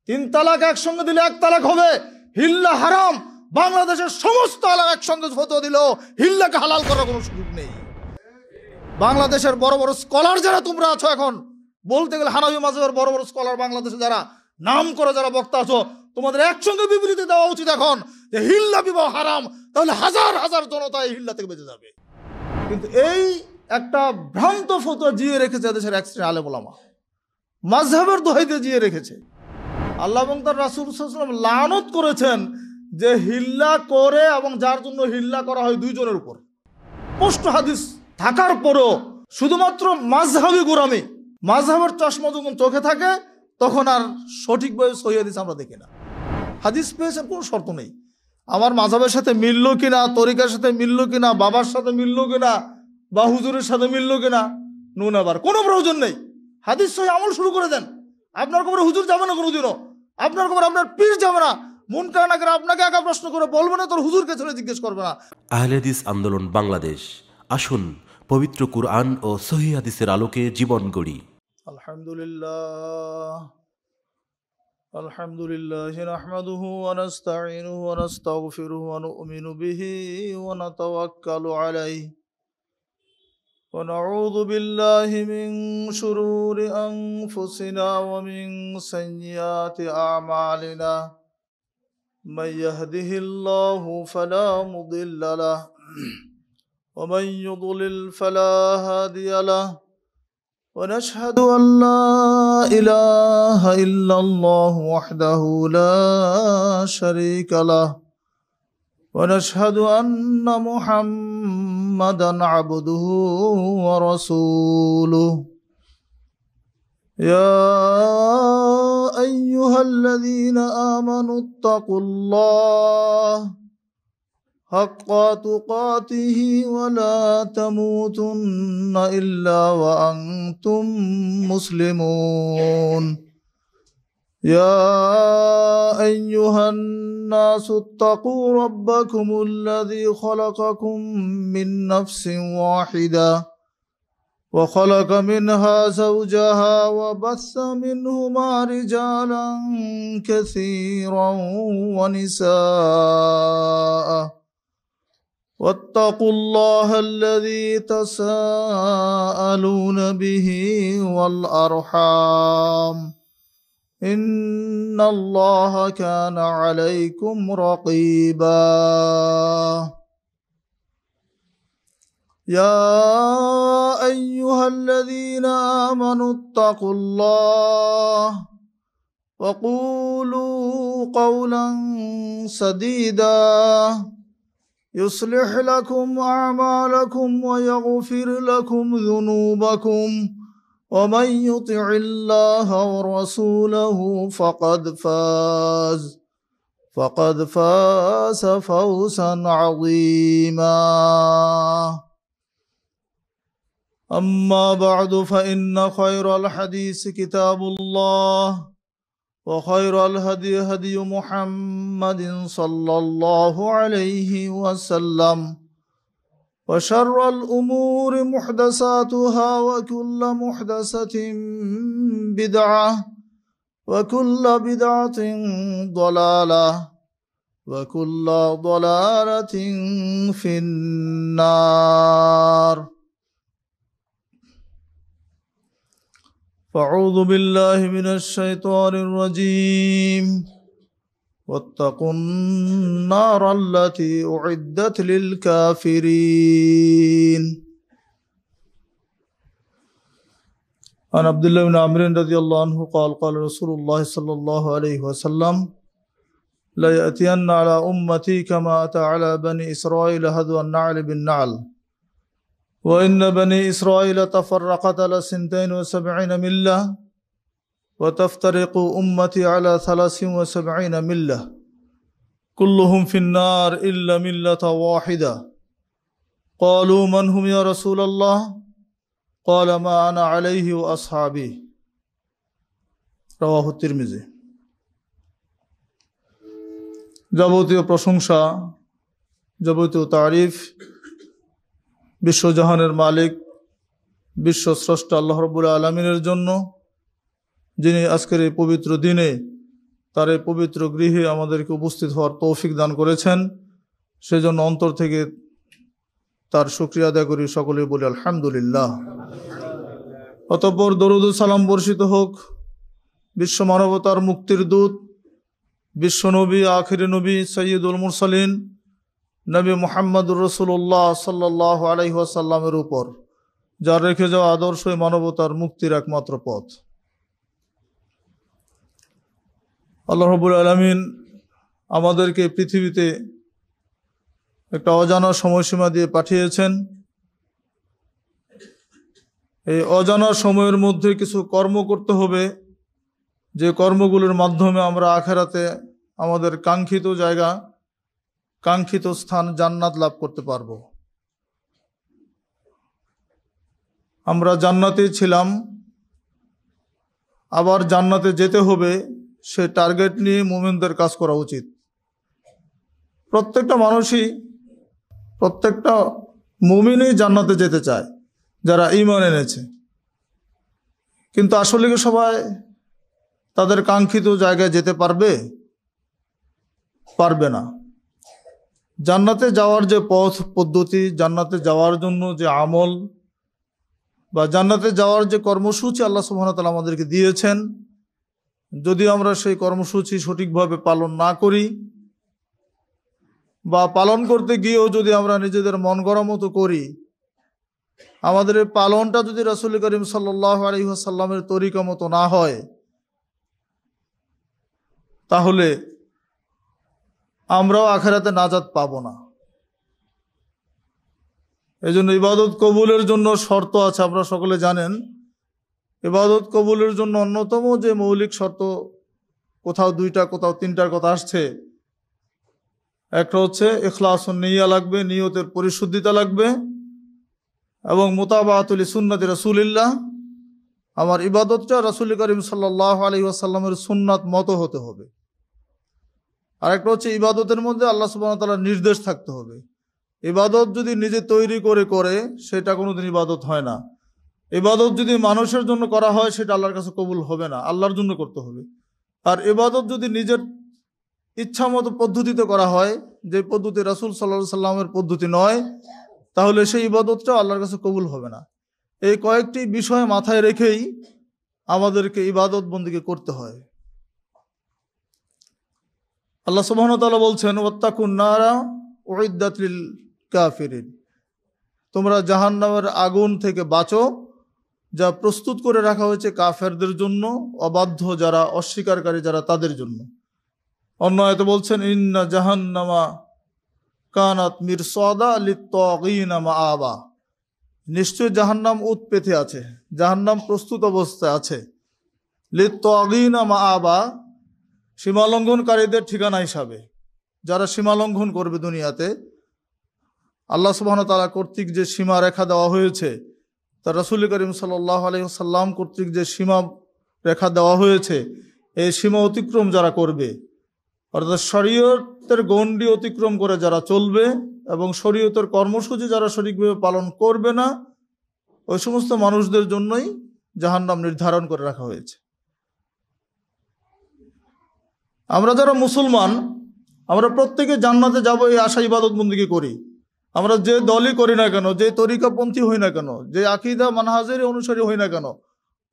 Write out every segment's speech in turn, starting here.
3 তালাক একসঙ্গে দিলে 1 তালাক হবে, হিল্লা হারাম। বাংলাদেশের সমস্ত আলেম একসঙ্গে ফতোয়া দিল হিল্লাকে হালাল করার কোনো সুযোগ নেই। বাংলাদেশের বড় বড় স্কলার যারা তোমরা আছো, এখন বলতে গেলে হানাফি মাযহাবের বড় বড় স্কলার বাংলাদেশে যারা নাম করে যারা বক্তা আছো, তোমাদের একসঙ্গে বিবৃতি দেওয়া উচিত এখন যে হিল্লা বিবাহ হারাম, তাহলে হাজার হাজার জনতা এই হিল্লা থেকে বেঁচে যাবে। কিন্তু এই একটা ভ্রান্ত ফতোয়া জিয়ে রেখেছে দেশের এক শ্রেণীর আলেম ওলামা, মাযহাবের দোহাইতে জিয়ে রেখেছে। আল্লাহ এবং তার রাসূল সাল্লাল্লাহু আলাইহি ওয়াসাল্লাম লানত করেছেন যে হিল্লা করে এবং যার জন্য হিল্লা করা হয় 2 জনের উপর। স্পষ্ট হাদিস থাকার পরও শুধুমাত্র মাযহাবি গোরামি, মাযহাবের চশমা যখন চোখে থাকে তখন আর সঠিকভাবে সহিহ হাদিস আমরা দেখি না। হাদিস পেয়েছেন কোনো শর্ত নেই, আমার মাযহাবের সাথে মিললো কিনা, তরিকার সাথে মিললো কিনা, বাবার সাথে মিললো কিনা, বা হুজুরের সাথে মিললো কিনা, নুন আবার কোনো প্রয়োজন নেই। হাদিস সহিহ আমল শুরু করে দেন। আপনার কবরে হুজুর যাবে না কোনোদিনও, আপনার কবরে আপনার পীর যাবে না। মুনকার নাকির আপনাকে একা প্রশ্ন করে বলবে না, তোর হুজুরকে ছেড়ে জিজ্ঞেস করবে না। আহলে হাদিস আন্দোলন বাংলাদেশ, আসুন পবিত্র কুরআন ও সহিহ হাদিসের আলোকে জীবন গড়ি। আলহামদুলিল্লাহ আলহামদুলিল্লাহ নাহমাদুহু ওয়া নাস্তাঈনুহু ওয়া নাস্তাগফিরুহু ওয়া নু'মিনু বিহি ওয়া নাতাওয়াক্কালু আলাইহি ওয়া নাউযু বিল্লাহি মিন শুরুরি আনফুসিনা ওয়া মিন সাইয়্যাতি আ'মালিনা। من يهده الله فلا مضل له ومن يضلل فلا هادي له ونشهد أن لا إله إلا الله وحده لا شريك له ونشهد أن محمدا عبده ورسوله يا أيها الذين آمنوا اتقوا الله حق تقاته ولا تموتن إلا وأنتم مسلمون يا أيها الناس اتقوا ربكم الذي خلقكم من نفس واحدة وخلق منها زوجها وبث منهما رجالا كثيرا ونساء واتقوا الله الذي تساءلون به والأرحام إن الله كان عليكم رقيبا يا أيها الذين آمنوا اتقوا الله وقولوا قولا سديدا يصلح لكم أعمالكم ويغفر لكم ذنوبكم ومن يطع الله ورسوله فقد فاز فوزا عظيما. أما بعد فإن خير الحديث كتاب الله وخير الهدي هدي محمد صلى الله عليه وسلم وشر الأمور محدثاتها وكل محدثة بدعة وكل بدعة ضلالة وكل ضلالة في النار. فأعوذ بالله من الشيطان الرجيم واتقوا النار التي أعدت للكافرين. عن عبد الله بن عمرو رضي الله عنه قال قال رسول الله صلى الله عليه وسلم لا يأتين على أمتي كما أتى على بني إسرائيل هذو النعل بالنعل وإن بني إسرائيل تفرقت على 72 ملة وتفترق أمتي على 73 ملة كلهم في النار إلا ملة واحدة. قالوا من هم يا رسول الله؟ قال ما أنا عليه وأصحابي. رواه الترمذي. যাবতীয় প্রশংসা, যাবতীয় তারিফ বিশ্বজাহানের মালিক, বিশ্ব স্রষ্টা আল্লাহ রাব্বুল আলামিনের জন্য, যিনি আজকের এই পবিত্র দিনে তার এই পবিত্র গৃহে আমাদেরকে উপস্থিত হওয়ার তৌফিক দান করেছেন। সেজন্য অন্তর থেকে তার শুকরিয়া আদায় করি, সকলেই বলি আলহামদুলিল্লাহ। অতঃপর দরুদ ও সালাম বর্ষিত হোক বিশ্ব মানবতার মুক্তির দূত, বিশ্ব নবী, আখিরি নবী, সৈয়দুল মুরসালিন নবী মুহাম্মদুর রাসূলুল্লাহ সাল্লাল্লাহু আলাইহি ওয়াসাল্লামের উপর, যার রেখে যাওয়া আদর্শই মানবতার মুক্তির একমাত্র পথ। আল্লাহ রাব্বুল আলামিন আমাদেরকে পৃথিবীতে একটা অজানা সময়সীমা দিয়ে পাঠিয়েছেন। এই অজানা সময়ের মধ্যে কিছু কর্ম করতে হবে, যে কর্মগুলোর মাধ্যমে আমরা আখিরাতে আমাদের কাঙ্ক্ষিত জায়গা, কাঙ্ক্ষিত স্থান জান্নাত লাভ করতে পারব। আমরা জান্নাতে ছিলাম, আবার জান্নাতে যেতে হবে, সে টার্গেট নিয়ে মুমিনদের কাজ করা উচিত। প্রত্যেকটা মানুষই, প্রত্যেকটা মুমিনই জান্নাতে যেতে চায় যারা ঈমান এনেছে, কিন্তু আসলে কি সবাই তাদের কাঙ্ক্ষিত জায়গায় যেতে পারবে? পারবে না। জান্নাতে যাওয়ার যে পথ পদ্ধতি, জান্নাতে যাওয়ার জন্য যে আমল বা জান্নাতে যাওয়ার যে কর্মসূচি আল্লাহ সুবহানাহু ওয়া তাআলা আমাদেরকে দিয়েছেন, যদি আমরা সেই কর্মসূচি সঠিকভাবে পালন না করি বা পালন করতে গিয়েও যদি আমরা নিজেদের মন গড়া মতো করি, আমাদের এই পালনটা যদি রাসূল করিম সাল্লাল্লাহু আলাইহি ওয়াসাল্লামের তরিকা মতো না হয়, তাহলে আমরাও আখিরাতে নাজাত পাবো না। এই জন্য ইবাদত কবুলের জন্য শর্ত আছে, আপনারা সকলে জানেন। ইবাদত কবুলের জন্য অন্যতম যে মৌলিক শর্ত, কোথাও দুইটা কোথাও তিনটার কথা আসছে। একটা হচ্ছে ইখলাসুন নিয়্যা লাগবে, নিয়তের পরিশুদ্ধিতা লাগবে, এবং মুতাবাআতুল সুন্নতি রাসূলিল্লাহ, আমার ইবাদতটা রাসূল করিম সাল্লাল্লাহু আলাইহি ওয়াসাল্লামের সুন্নাত মতো হতে হবে। আরেকটা হচ্ছে ইবাদতের মধ্যে আল্লাহ সুবহানাহু ওয়া তাআলার নির্দেশ থাকতে হবে। ইবাদত যদি নিজে তৈরি করে সেটা কোনোদিন ইবাদত হয় না। ইবাদত যদি মানুষের জন্য করা হয়, সেটা আল্লাহর কাছে কবুল হবে না, আল্লাহর জন্য করতে হবে। আর ইবাদত যদি নিজের ইচ্ছা মতো পদ্ধতিতে করা হয়, যে পদ্ধতি রাসূল সাল্লাল্লাহু আলাইহি সাল্লামের পদ্ধতি নয়, তাহলে সেই ইবাদতটাও আল্লাহর কাছে কবুল হবে না। এই কয়েকটি বিষয় মাথায় রেখেই আমাদেরকে ইবাদত বন্দেগী করতে হয়। আল্লাহ সুবহানাহু ওয়া তাআলা বলছেন, ওয়াত্তাকুন নারা উইদ্দাত লিল কাফিরিন, তোমরা জাহান্নামের আগুন থেকে বাঁচো, যা প্রস্তুত করে রাখা হয়েছে কাফেরদের জন্য, অবাধ্য যারা, অস্বীকারী যারা, তাদের জন্য। অন্য আয়াতে বলছেন, ইন্না জাহান্নামা কানাত মিরসাদা লিত-তাগিনা মাআবা, নিশ্চয় জাহান্নাম উৎপেতে আছে, জাহান্নাম প্রস্তুত অবস্থায় আছে। লিত-তাগিনা মাআবা, সীমালঙ্ঘনকারীদের ঠিকানা হিসাবে। যারা সীমালঙ্ঘন করবে দুনিয়াতে, আল্লাহ সুবহানাহু ওয়া তাআলা কর্তৃক যে সীমা রেখা দেওয়া হয়েছে, তার রাসূল করিম সাল্লাল্লাহু আলাইহি ওয়াসাল্লাম কর্তৃক যে সীমা রেখা দেওয়া হয়েছে, এই সীমা অতিক্রম যারা করবে, অর্থাৎ শরীয়তের গণ্ডি অতিক্রম করে যারা চলবে এবং শরীয়তের কর্মসূচি যারা সঠিকভাবে পালন করবে না, ওই সমস্ত মানুষদের জন্যই জাহান্নাম নির্ধারণ করে রাখা হয়েছে। আমরা যারা মুসলমান, আমরা প্রত্যেকে জান্নাতে যাব এই আশা ইবাদত বন্দেগী করি। আমরা যে দলই করি না কেন, যে তরিকাপন্থী হই না কেন, যে আকীদা মানহাজের অনুসারী হই না কেন,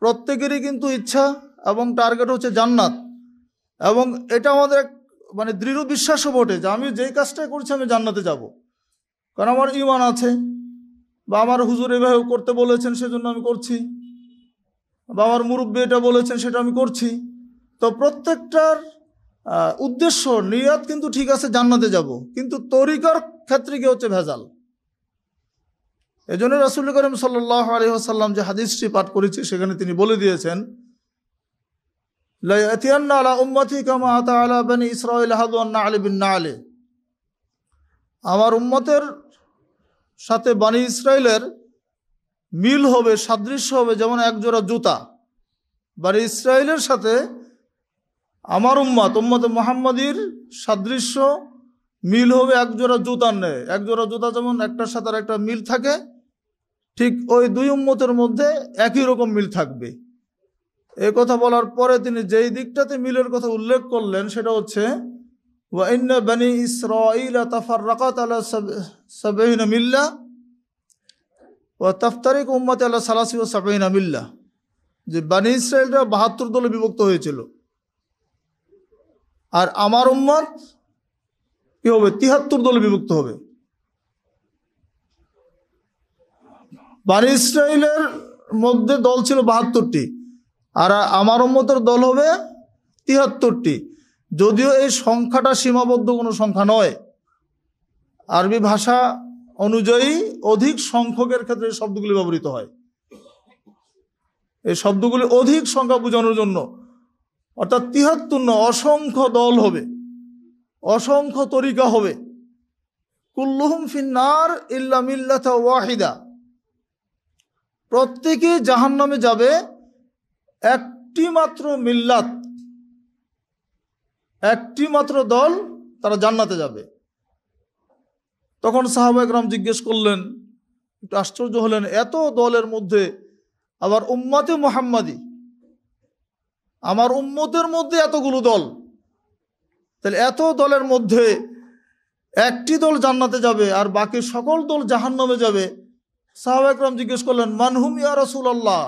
প্রত্যেকেরই কিন্তু ইচ্ছা এবং টার্গেট হচ্ছে জান্নাত। এবং এটা আমাদের মানে দৃঢ় বিশ্বাসও বটে যে আমি যেই কাজটাই করছি আমি জান্নাতে যাব, কারণ আমার ঈমান আছে, বা আমার হুজুর এভাবে করতে বলেছেন সেজন্য আমি করছি, বা আমার মুরব্বী এটা বলেছেন সেটা আমি করছি। তো প্রত্যেকটার উদ্দেশ্য, নিয়ত কিন্তু ঠিক আছে, জান্নাতে যাব, কিন্তু তরিকার ক্ষেত্রে কি হচ্ছে ভেজাল। এজন্য রাসূল করিম সাল্লাল্লাহু আলাইহি ওয়াসাল্লাম যে হাদিসটি পাঠ করেছি, সেখানে তিনি বলে দিয়েছেন, লা ইয়াতিয়ান্না আলা উম্মতি কামা আতা আলা বনি ইসরাঈল হাদওয়ান না'ল বিন না'ল, আমার উম্মতের সাথে বনি ইসরাইলের মিল হবে, সাদৃশ্য হবে যেমন একজোড়া জুতা। বনি ইসরাইলের সাথে আমার উম্মতে মুহাম্মাদির সাদৃশ্য মিল হবে একজোড়া জুতার ন্যায়। একজোড়া জুতা যেমন একটার সাথে একটা মিল থাকে, ঠিক ওই দুই উম্মতের মধ্যে একই রকম মিল থাকবে। এই কথা বলার পরে তিনি যেই দিকটাতে মিলের কথা উল্লেখ করলেন সেটা হচ্ছে ওয়া ইন্না বানি ইসরাঈলা তাফাররাকাত আলা সাবঈনা মিল্লাহ ওয়া তাফতারিকু উম্মতি আলা সালাসি ওয়া সাবঈনা মিল্লাহ, যে বানি ইসরাঈলরা ৭২ দলে বিভক্ত হয়েছিল আর আমার উম্মত কি হবে ৭৩ দলে বিভক্ত হবে। বানি ইসরাঈলের মধ্যে দল ছিল ৭২টি আর আমার উম্মতের দল হবে ৭৩টি। যদিও এই সংখ্যাটা সীমাবদ্ধ কোনো সংখ্যা নয়, আরবি ভাষা অনুযায়ী অধিক সংখ্যকের ক্ষেত্রে এই শব্দগুলি ব্যবহৃত হয়। এই শব্দগুলি অধিক সংখ্যা বোঝানোর জন্য, অর্থাৎ ৭৩ না, অসংখ্য দল হবে, অসংখ্য তরিকা হবে। কুল্লুহুম ফিন্নার ইল্লা মিল্লাতা ওয়াহিদা, প্রত্যেকে জাহান্নামে যাবে, একটি মাত্র মিল্লাত, একটি মাত্র দল তারা জান্নাতে যাবে। তখন সাহাবা একরাম জিজ্ঞেস করলেন, একটু আশ্চর্য হলেন, এত দলের মধ্যে আবার উম্মতে মুহাম্মাদি, আমার উম্মতের মধ্যে এতগুলো দল, তাহলে এত দলের মধ্যে একটি দল জান্নাতে যাবে আর বাকি সকল দল জাহান্নামে যাবে। সাহাবা একরাম জিজ্ঞেস করলেন, মানহুম ইয়া রাসূলুল্লাহ,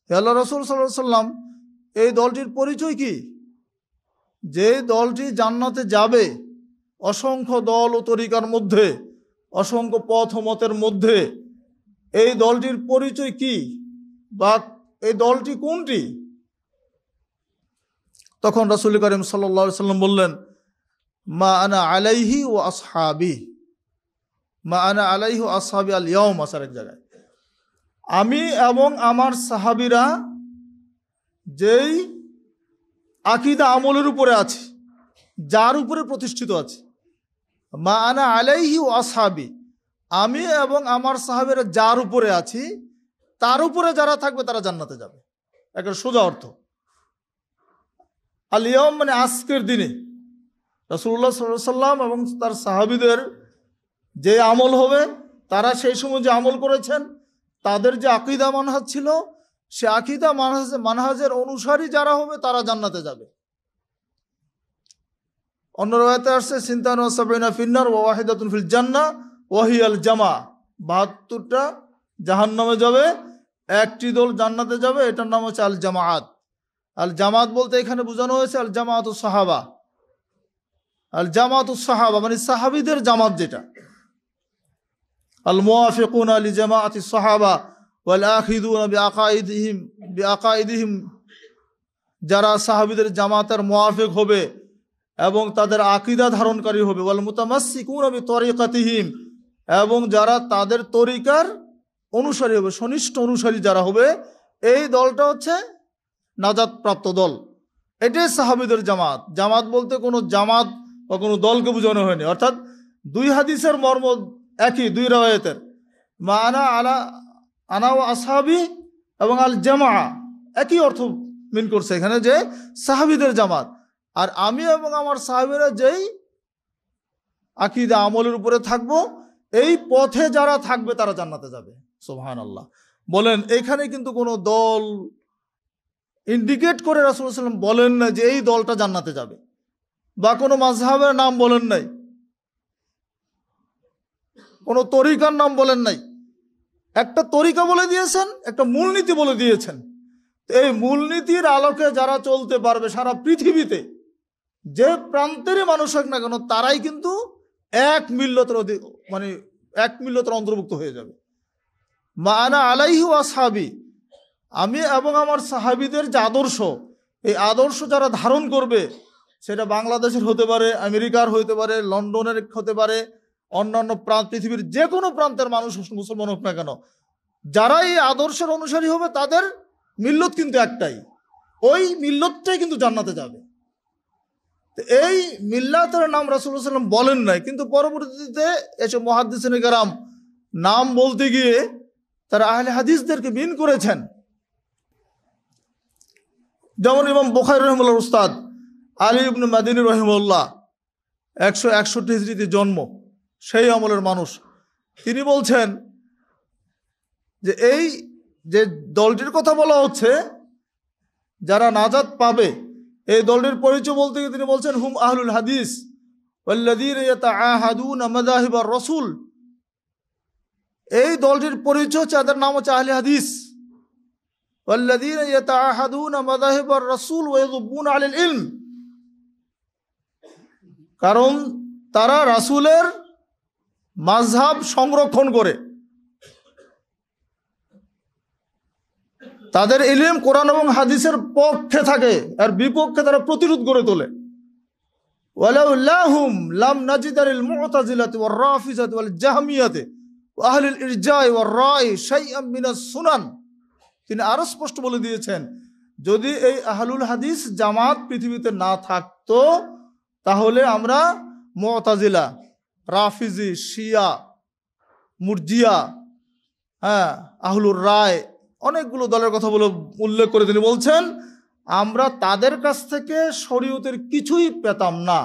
হে আল্লাহ রাসূল সাল্লাল্লাহু আলাইহি সাল্লাম, এই দলটির পরিচয় কি? যে দলটি জান্নাতে যাবে অসংখ্য দল ও তরিকার মধ্যে, অসংখ্য পথ ও মতের মধ্যে, এই দলটির পরিচয় কি বা এই দলটি কোনটি? তখন রাসূল করিম সাল্লাল্লাহু আলাইহি সাল্লাম বললেন, মা আনা আলাইহি ওয়া আসহাবি, মা আনা আলাইহি ওয়া আসহাবি আল ইয়াউম। আসার এক জায়গায়, আমি এবং আমার সাহাবীরা যেই আকীদা আমলের উপরে আছে, যার উপরে প্রতিষ্ঠিত আছে, মা আনা আলাইহি ওয়া আসহাবি, আমি এবং আমার সাহাবীরা যার উপরে আছি তার উপরে যারা থাকবে তারা জান্নাতে যাবে। একটা সোজা অর্থ। আল ইয়াউম মানে আজকের দিনে রাসূলুল্লাহ সাল্লাল্লাহু আলাইহি সাল্লাম এবং তার সাহাবীদের যে আমল হবে, তারা সেই সময় যে আমল করেছেন, তাদের যে আকীদা মানহাজ ছিল, সে আকীদা মানহাজের অনুসারী যারা হবে তারা জান্নাতে যাবে। অন্য রাওয়ায়াতে আসছে সিনতান ওয়া সাবঈনা ফিন্নার ওয়া ওয়াহিদাতুন ফিল জান্নাহ ওয়া হিয়াল জামা, ৭২টা জাহান্নামে যাবে, একটি দল জান্নাতে যাবে, এটার নাম হচ্ছে আল জামাআত। আল জামাত বলতে এখানে বোঝানো হয়েছে আল জামাআতুস সাহাবা। আল জামাআতুস সাহাবা মানে সাহাবীদের জামাত, যেটা আল মুওয়াফিকুনা লি জামাআতিস সাহাবা ওয়াল আখিযুনা বিআকাইদিহিম, যারা সাহাবীদের জামাতের মুওয়াফিক হবে এবং তাদের আকীদা ধারণকারী হবে, ওয়াল মুতামাসসিকুনা বিতরিকাতিহিম, এবং যারা তাদের তরিকার অনুসারী হবে, সনিষ্ঠ অনুসারী যারা হবে, এই দলটা হচ্ছে নাজাত প্রাপ্ত দল। এটাই সাহাবীদের জামাত। জামাত বলতে কোনো জামাত বা কোনো দলকে বোঝানো হয়নি, অর্থাৎ দুই হাদিসের মর্ম একই, দুই রাওয়ায়াতের, মা আনা ওয়া আসহাবি এবং আল জামা একই অর্থ মিন করছে এখানে, যে সাহাবীদের জামাত। আর আমি এবং আমার সাহাবীরা যেই আকীদা আমলের উপরে থাকবো, এই পথে যারা থাকবে তারা জান্নাতে যাবে। সুবহানাল্লাহ। বলেন, এখানে কিন্তু কোনো দল ইন্ডিকেট করে রাসূলুল্লাহ সাল্লাল্লাহু আলাইহি ওয়াসাল্লাম বলেন না যে এই দলটা জান্নাতে যাবে, বা কোনো মাযহাবের নাম বলেন নাই, কোনো তরিকার নাম বলেন নাই। একটা তরিকা বলে দিয়েছেন, একটা মূলনীতি বলে দিয়েছেন। এই মূলনীতির আলোকে যারা চলতে পারবে সারা পৃথিবীতে, যে প্রান্তেরই মানুষ হোক না কেন, তারাই কিন্তু এক মিল্লতের মানে এক মিল্লতের অন্তর্ভুক্ত হয়ে যাবে। মা আনা আলাইহি ওয়া আসহাবি, আমি এবং আমার সাহাবীদের যে আদর্শ, এই আদর্শ যারা ধারণ করবে, সেটা বাংলাদেশের হতে পারে, আমেরিকার হতে পারে, লন্ডনের হতে পারে, অন্যান্য পৃথিবীর যে কোনো প্রান্তের মানুষ মুসলমান হোক না কেন, যারা এই আদর্শের অনুসারী হবে তাদের মিল্লত কিন্তু একটাই, ওই মিল্লতটাই কিন্তু জান্নাতে যাবে। এই মিল্লাতের নাম রাসূলুল্লাহ সাল্লাল্লাহু আলাইহি ওয়াসাল্লাম বলেন নাই, কিন্তু পরবর্তীতে এসব মুহাদ্দিসিনে কেরাম নাম বলতে গিয়ে তারা আহলে হাদিসদেরকে বিন করেছেন। যেমন ইমাম বুখারী রাহিমাহুল্লাহর উস্তাদ আলী ইবনে মাদিনী রাহিমাহুল্লাহ 161 হিজরিতে জন্ম, সেই আমলের মানুষ। তিনি বলছেন যে এই যে দলটির কথা বলা হচ্ছে, যারা নাজাত পাবে, এই দলটির পরিচয় বলতে গিয়ে তিনি বলছেন হুম আহলুল হাদিস ওয়াল্লাযীনা ইয়াতাআহাদুনা মাযাহিবার রাসূল। এই দলটির পরিচয় হচ্ছে, তাদের নাম হচ্ছে আহলে হাদিস। ওয়াল্লাযীনা ইয়াতাআহাদুনা মাযাহিবার রাসূল ওয়া ইয়াযুব্বুনা আলাল ইলম, কারণ তারা রাসূলের মাযহাব সংরক্ষণ করে, তাদের ইলম কোরআন এবং হাদিসের পক্ষে থাকে, আর বিপক্ষে তারা প্রতিরোধ গড়ে তোলে। ওয়ালাউল্লাহুম লাম নাজিদারিল মুতাজিলাতি ওয়ার রাফিজাতি ওয়াল জাহমিয়াতি ওয়া আহলিল ইরজা'i ওয়ার রা'i শাইআম মিনাস সুনান। তিনি আরো স্পষ্ট বলে দিয়েছেন, যদি এই আহলুল হাদিস জামাত পৃথিবীতে না থাকতো তাহলে আমরা মুতাজিলা, রাফিজি, শিয়া, মুরজিয়া, আহলুর রায়, অনেকগুলো দলের কথা বলে উল্লেখ করে তিনি বলছেন আমরা তাদের কাছ থেকে শরীয়তের কিছুই পেতাম না,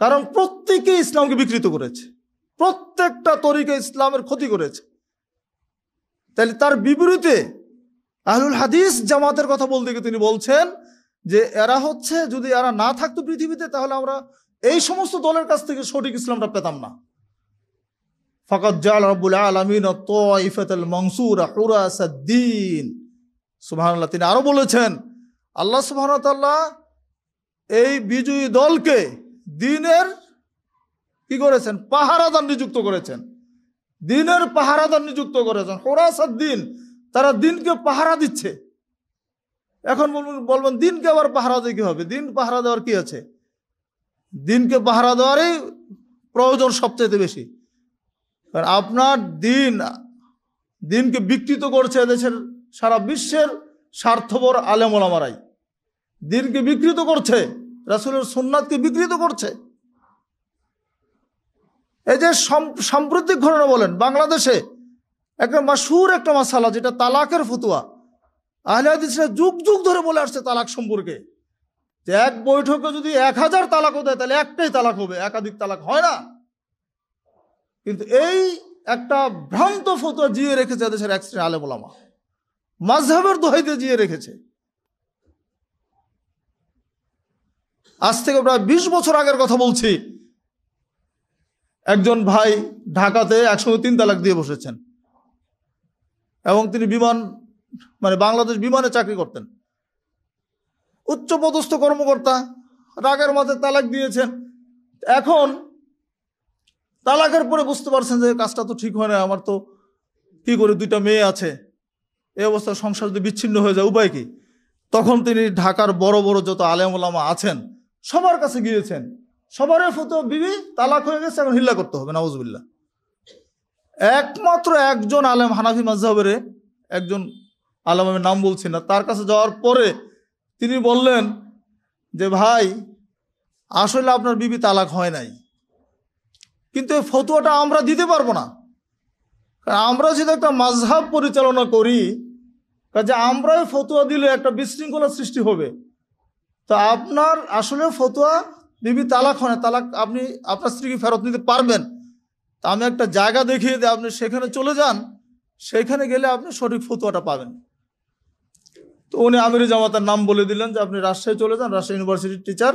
কারণ প্রত্যেকে ইসলামকে বিকৃত করেছে, প্রত্যেকটা তরিকা ইসলামের ক্ষতি করেছে। তাহলে তার বিপরীতে আহলুল হাদিস জামাতের কথা বলতে গিয়ে তিনি বলছেন যে এরা হচ্ছে, যদি এরা না থাকতো পৃথিবীতে তাহলে আমরা এই সমস্ত দলের কাছ থেকে সঠিক ইসলামটা পেতাম না। ফাকাদ জাআলা রাব্বুল আলামিন আত-তাইফাতাল মানসুরা হুরাসাদ-দ্বীন। সুবহানাল্লাহ। তিনি আরো বলেছেন আল্লাহ সুবহানাহু ওয়া তাআলা এই বিজয়ী দলকে দ্বীনের কি করেছেন? পাহারাদার নিযুক্ত করেছেন, দ্বীনের পাহারাদার নিযুক্ত করেছেন। হুরাসাদ-দ্বীন, তারা দ্বীনকে পাহারা দিচ্ছে। এখন বলবেন দ্বীনকে আবার পাহারা দিয়ে কি হবে? দ্বীন পাহারা দেওয়ার কি আছে? দ্বীনকে পাহারা দেওয়ারই প্রয়োজন সবচেয়ে বেশি, কারণ আপনার দ্বীনকে বিকৃত করছে দেশের সারা বিশ্বের স্বার্থপর আলেম ওলামারাই, দ্বীনকে বিকৃত করছে, রাসূলের সুন্নাতকে বিকৃত করছে। এই যে সাম্প্রতিক ঘটনা বলেন, বাংলাদেশে একটা মাশহুর একটা মাসালা, যেটা তালাকের ফতোয়া, আহলে হাদিসরা যুগ যুগ ধরে বলে আসছে তালাক সম্পর্কে, যে এক বৈঠকে যদি 1000 তালাকও দেয় তাহলে একটাই তালাক হবে, একাধিক তালাক হয় না। কিন্তু এই একটা ভ্রান্ত ফতোয়া জিয়ে রেখেছে দেশের এক শ্রেণীর আলেম ওলামা, মাযহাবের দোহাই দিয়ে জিয়ে রেখেছে। আজ থেকে প্রায় 20 বছর আগের কথা বলছি, একজন ভাই ঢাকাতে একসঙ্গে 3 তালাক দিয়ে বসেছেন, এবং তিনি বাংলাদেশ বিমানে চাকরি করতেন, উচ্চপদস্থ কর্মকর্তা, রাগের মাঝে তালাক দিয়েছেন। এখন তালাকের পরে বুঝতে পারছেন যে কাজটা তো ঠিক হয় না, আমার তো কি করে 2টা মেয়ে আছে, এই অবস্থায় সংসার যদি বিচ্ছিন্ন হয়ে যায় উপায় কি? তখন তিনি ঢাকার বড় বড় যত আলেম ওলামা আছেন সবার কাছে গিয়েছেন, সবারই ফতোয়া, বিবি তালাক হয়ে গেছে, এখন হিল্লা করতে হবে, নাউজুবিল্লাহ। একমাত্র একজন আলেম, হানাফি মাযহাবের একজন আলেম, আমি নাম বলছি না, তার কাছে যাওয়ার পরে তিনি বললেন যে ভাই আসলে আপনার বিবি তালাক হয় নাই, কিন্তু এই ফতোয়াটা আমরা দিতে পারবো না, কারণ আমরা যদি একটা মাযহাব পরিচালনা করি, কাজে আমরা ফতোয়া দিলে একটা বিশৃঙ্খলা সৃষ্টি হবে। তো আপনার আসলে ফতোয়া বিবি তালাক হয় না, তালাক আপনি আপনার স্ত্রীকে ফেরত নিতে পারবেন, তা আমি একটা জায়গা দেখিয়ে দিই, আপনি সেখানে চলে যান, সেখানে গেলে আপনি সঠিক ফতোয়াটা পাবেন। তো উনি আমির জামাতের নাম বলে দিলেন যে আপনি রাজশাহী চলে যান, রাজশাহী ইউনিভার্সিটির teacher